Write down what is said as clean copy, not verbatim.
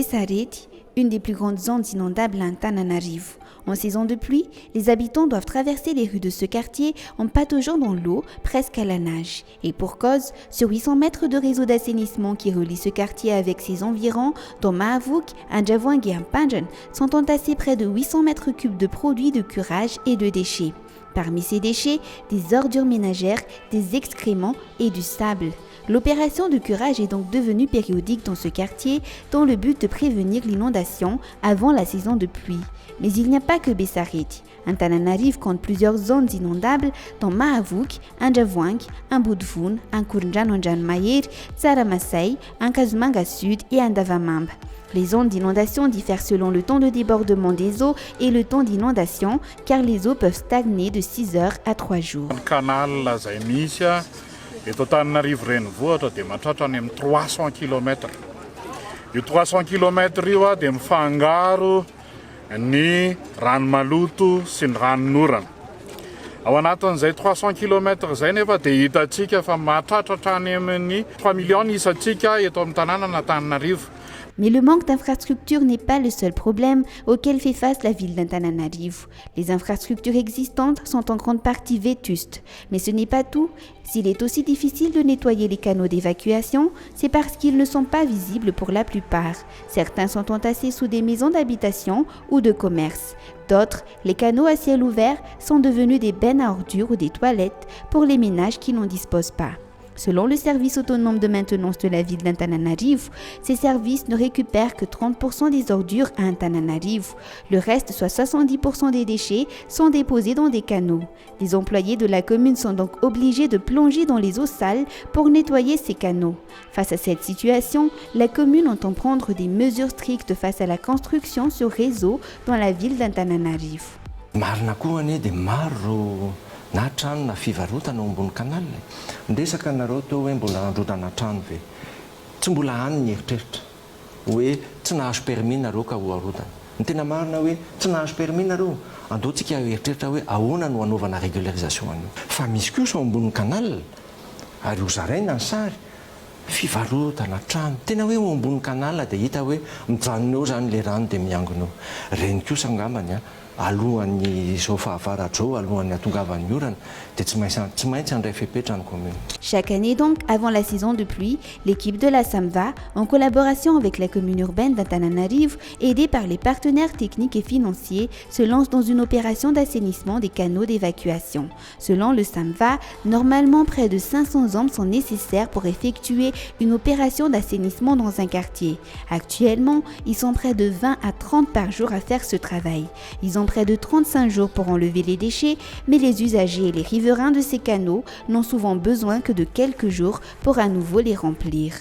Bessarit, une des plus grandes zones inondables à Antananarivo. En saison de pluie, les habitants doivent traverser les rues de ce quartier en pataugeant dans l'eau, presque à la nage. Et pour cause, sur 800 mètres de réseau d'assainissement qui relie ce quartier avec ses environs, dont Mahavuk, Anjavang et Ampanjan, sont entassés près de 800 mètres cubes de produits de curage et de déchets. Parmi ces déchets, des ordures ménagères, des excréments et du sable. L'opération de curage est donc devenue périodique dans ce quartier dans le but de prévenir l'inondation avant la saison de pluie. Mais il n'y a pas que Bessarit. Antananarivo compte plusieurs zones inondables dont Mahavuk, Anjavang, Ambudvun, Ankurjanonjan Mayer, Tsaramasai, Ankazumanga Sud et Andavamamb. Les zones d'inondation diffèrent selon le temps de débordement des eaux et le temps d'inondation, car les eaux peuvent stagner de 6 heures à 3 jours. Eto Antananarivo renivohitra dia mahatratra any amin'ny 300 km. Io 300 km io dia mifangaro ny rano maloto sy ny ranon'orana. Ao anatin'izay 300 km zay nefa dia hitantsika fa mahatratra any amin'ny 3 millions isantsika eto amin'ny tanàna n'Antananarivo. Mais le manque d'infrastructures n'est pas le seul problème auquel fait face la ville d'Antananarivo. Les infrastructures existantes sont en grande partie vétustes. Mais ce n'est pas tout. S'il est aussi difficile de nettoyer les canaux d'évacuation, c'est parce qu'ils ne sont pas visibles pour la plupart. Certains sont entassés sous des maisons d'habitation ou de commerce. D'autres, les canaux à ciel ouvert, sont devenus des bennes à ordures ou des toilettes pour les ménages qui n'en disposent pas. Selon le service autonome de maintenance de la ville d'Antananarivo, ces services ne récupèrent que 30% des ordures à Antananarivo. Le reste, soit 70% des déchets, sont déposés dans des canaux. Les employés de la commune sont donc obligés de plonger dans les eaux sales pour nettoyer ces canaux. Face à cette situation, la commune entend prendre des mesures strictes face à la construction sur réseau dans la ville d'Antananarivo. Na trano na fivarotana ao ambony kanal ndresaka nareo teo hoe mbola androdana trano ve tsy mbola hany ny eritreritra hoe tsy nahazo permis nareo ka ho arodana ny tena marina hoe tsy nahazo permis nareo andeatsika eritreritra hoe ahoana no hanaovana régularisation anio fa misy kosa ao ambony kanal ary hozaraina ny sary fivarotana trano tena hoe ao ambony kanal dia hita hoe mijanona eo zany le rano dia miangona eo reny kosa angambany alohan'ny izao fahavaratra alohan'ny hatongavan'ny orana dia tsy maintsy handray fepetra ny commune. Chaque année donc, avant la saison de pluie, l'équipe de la SAMVA, en collaboration avec la commune urbaine d'Antananarivo, aidée par les partenaires techniques et financiers, se lance dans une opération d'assainissement des canaux d'évacuation. Selon le SAMVA, normalement près de 500 hommes sont nécessaires pour effectuer une opération d'assainissement dans un quartier. Actuellement, ils sont près de 20 à 30 par jour à faire ce travail. Ils ont près de 35 jours pour enlever les déchets, mais les usagers et les riverains de ces canaux n'ont souvent besoin que de quelques jours pour à nouveau les remplir.